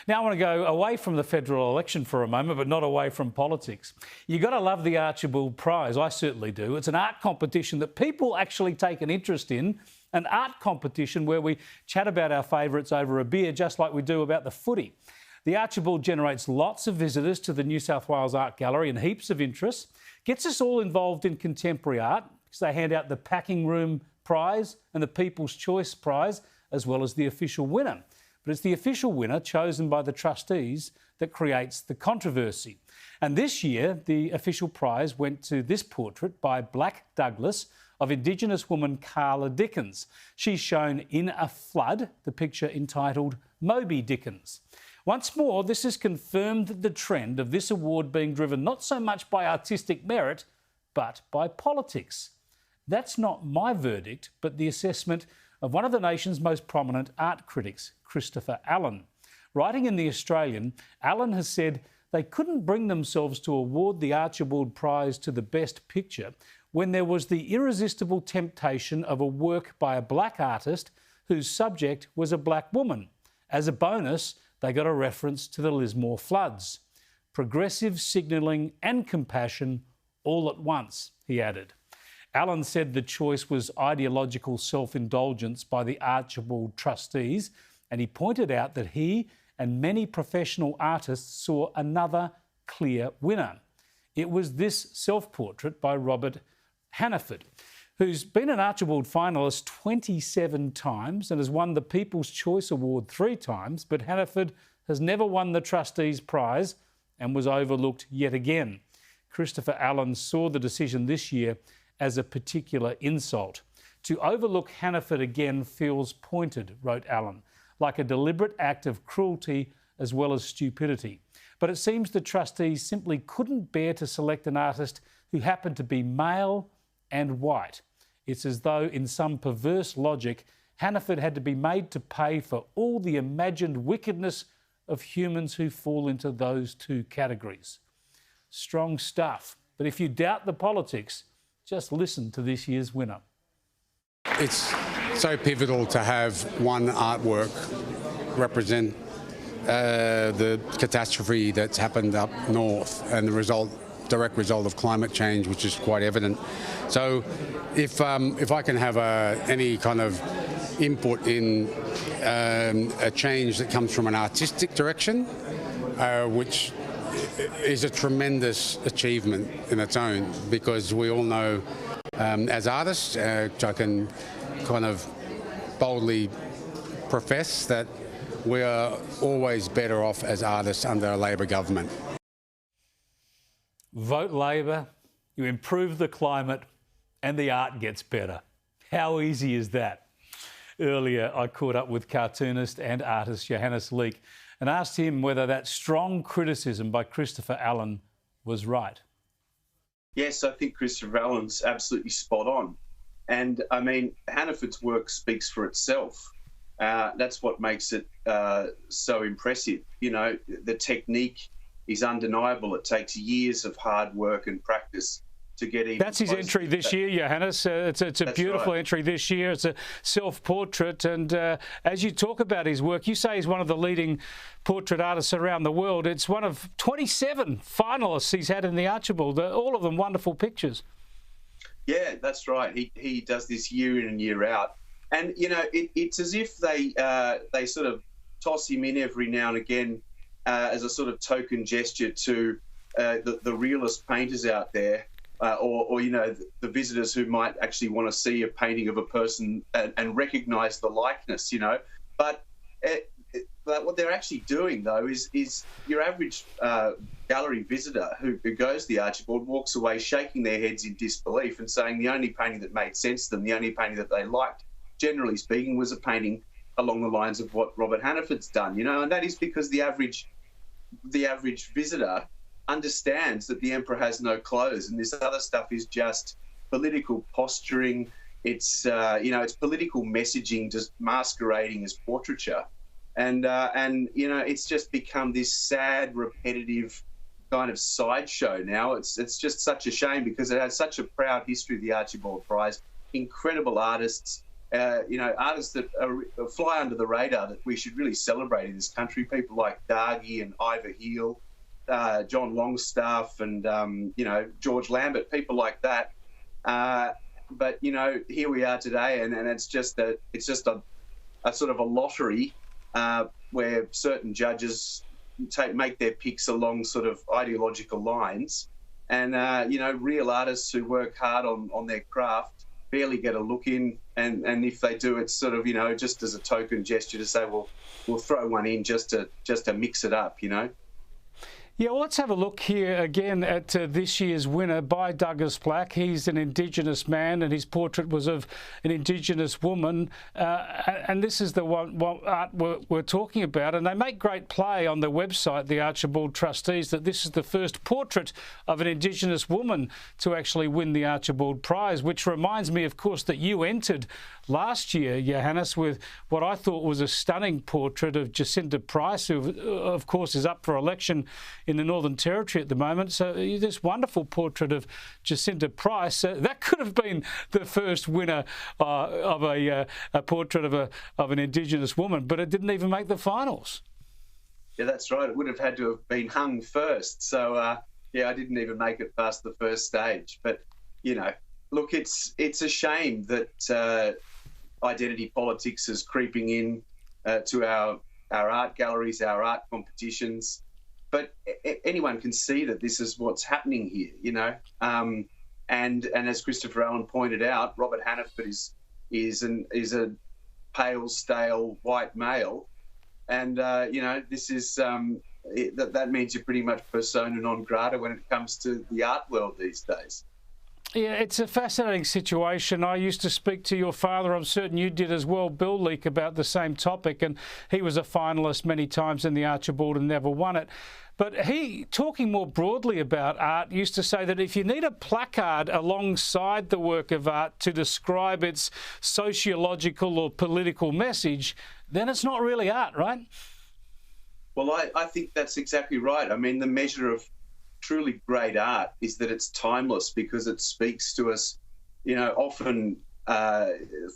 Now I want to go away from the federal election for a moment, but not away from politics. You've got to love the Archibald Prize. I certainly do. It's an art competition that people actually take an interest in, an art competition where we chat about our favourites over a beer, just like we do about the footy. The Archibald generates lots of visitors to the New South Wales Art Gallery and heaps of interest. Gets us all involved in contemporary art because they hand out the Packing Room Prize and the People's Choice Prize, as well as the official winner. But it's the official winner, chosen by the trustees, that creates the controversy. And this year, the official prize went to this portrait by Blak Douglas of Indigenous woman Carla Dickens. She's shown in a flood, the picture entitled Moby Dickens. Once more, this has confirmed the trend of this award being driven not so much by artistic merit, but by politics. That's not my verdict, but the assessment of one of the nation's most prominent art critics, Christopher Allen. Writing in The Australian, Allen has said they couldn't bring themselves to award the Archibald Prize to the best picture when there was the irresistible temptation of a work by a black artist whose subject was a black woman. As a bonus, they got a reference to the Lismore floods. Progressive signalling and compassion all at once, he added. Allen said the choice was ideological self-indulgence by the Archibald trustees, and he pointed out that he and many professional artists saw another clear winner. It was this self-portrait by Robert Hannaford, who's been an Archibald finalist 27 times and has won the People's Choice Award 3 times, but Hannaford has never won the trustees' prize and was overlooked yet again. Christopher Allen saw the decision this year as a particular insult. To overlook Hannaford again feels pointed, wrote Allen, like a deliberate act of cruelty as well as stupidity. But it seems the trustees simply couldn't bear to select an artist who happened to be male and white. It's as though, in some perverse logic, Hannaford had to be made to pay for all the imagined wickedness of humans who fall into those two categories. Strong stuff. But if you doubt the politics, just listen to this year's winner. It's so pivotal to have one artwork represent the catastrophe that's happened up north and the direct result of climate change, which is quite evident. So if I can have any kind of input in a change that comes from an artistic direction, which is a tremendous achievement in its own, because we all know as artists, I can kind of boldly profess that we are always better off as artists under a Labor government. Vote Labor, you improve the climate and the art gets better. How easy is that? Earlier, I caught up with cartoonist and artist Johannes and asked him whether that strong criticism by Christopher Allen was right. Yes, I think Christopher Allen's absolutely spot on. And, I mean, Hannaford's work speaks for itself. That's what makes it so impressive. You know, the technique is undeniable. It takes years of hard work and practice to get even. That's his entry this year, Johannes. It's a beautiful entry this year. It's a self-portrait. And as you talk about his work, you say he's one of the leading portrait artists around the world. It's one of 27 finalists he's had in the Archibald, all of them wonderful pictures. Yeah, that's right. He does this year in and year out. And, you know, it's as if they sort of toss him in every now and again as a sort of token gesture to the realist painters out there. Or you know, the visitors who might actually want to see a painting of a person and recognise the likeness, you know. But what they're actually doing, though, is your average gallery visitor who goes to the Archibald walks away shaking their heads in disbelief and saying the only painting that made sense to them, the only painting that they liked, generally speaking, was a painting along the lines of what Robert Hannaford's done, you know. And that is because the average visitor understands that the emperor has no clothes, and this other stuff is just political posturing. It's you know, it's political messaging just masquerading as portraiture, and you know, it's just become this sad, repetitive kind of sideshow now. It's just such a shame because it has such a proud history, the Archibald Prize, incredible artists, artists that fly under the radar that we should really celebrate in this country. People like Dargie and Ivor Heel, John Longstaff, and George Lambert, people like that. But here we are today, and it's just a sort of a lottery where certain judges make their picks along sort of ideological lines, and real artists who work hard on their craft barely get a look in, and if they do, it's sort of just as a token gesture to say, well, we'll throw one in just to mix it up, Yeah, well, let's have a look here again at this year's winner by Douglas Blak. He's an Indigenous man, and his portrait was of an Indigenous woman. And this is the one art we're talking about. And they make great play on their website, the Archibald Trustees, that this is the first portrait of an Indigenous woman to actually win the Archibald Prize, which reminds me, of course, that you entered last year, Johannes, with what I thought was a stunning portrait of Jacinta Price, who, of course, is up for election in the Northern Territory at the moment. So this wonderful portrait of Jacinta Price, that could have been the first winner of a portrait of an Indigenous woman, but it didn't even make the finals. Yeah, that's right. It would have had to have been hung first. So, I didn't even make it past the first stage. But, look, it's a shame that identity politics is creeping in to our art galleries, our art competitions. But anyone can see that this is what's happening here, and as Christopher Allen pointed out, Robert Hannaford is a pale, stale white male, and this is that means you're pretty much persona non grata when it comes to the art world these days. Yeah, it's a fascinating situation. I used to speak to your father, I'm certain you did as well, Bill Leake, about the same topic, and he was a finalist many times in the Archibald and never won it. But he, talking more broadly about art, used to say that if you need a placard alongside the work of art to describe its sociological or political message, then it's not really art, right? Well, I think that's exactly right. I mean, the measure of truly great art is that it's timeless, because it speaks to us, often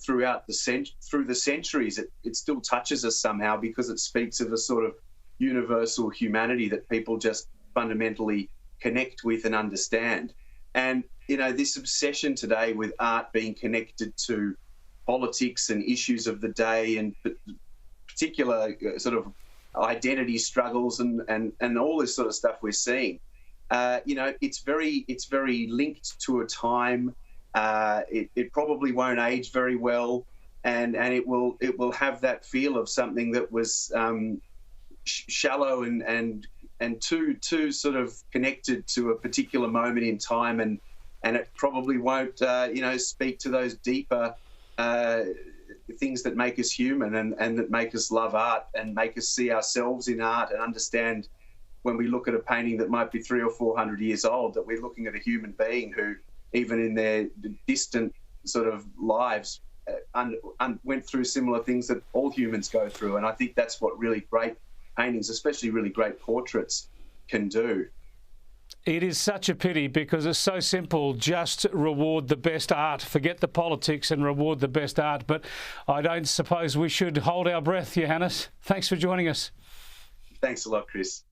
throughout through the centuries. It still touches us somehow, because it speaks of a sort of universal humanity that people just fundamentally connect with and understand. And this obsession today with art being connected to politics and issues of the day, and particular sort of identity struggles and all this sort of stuff we're seeing. It's very linked to a time. It probably won't age very well, and it will have that feel of something that was shallow and too sort of connected to a particular moment in time, and it probably won't speak to those deeper things that make us human and that make us love art and make us see ourselves in art and understand, when we look at a painting that might be 300 or 400 years old, that we're looking at a human being who, even in their distant sort of lives, went through similar things that all humans go through. And I think that's what really great paintings, especially really great portraits, can do. It is such a pity, because it's so simple. Just reward the best art. Forget the politics and reward the best art. But I don't suppose we should hold our breath, Johannes. Thanks for joining us. Thanks a lot, Chris.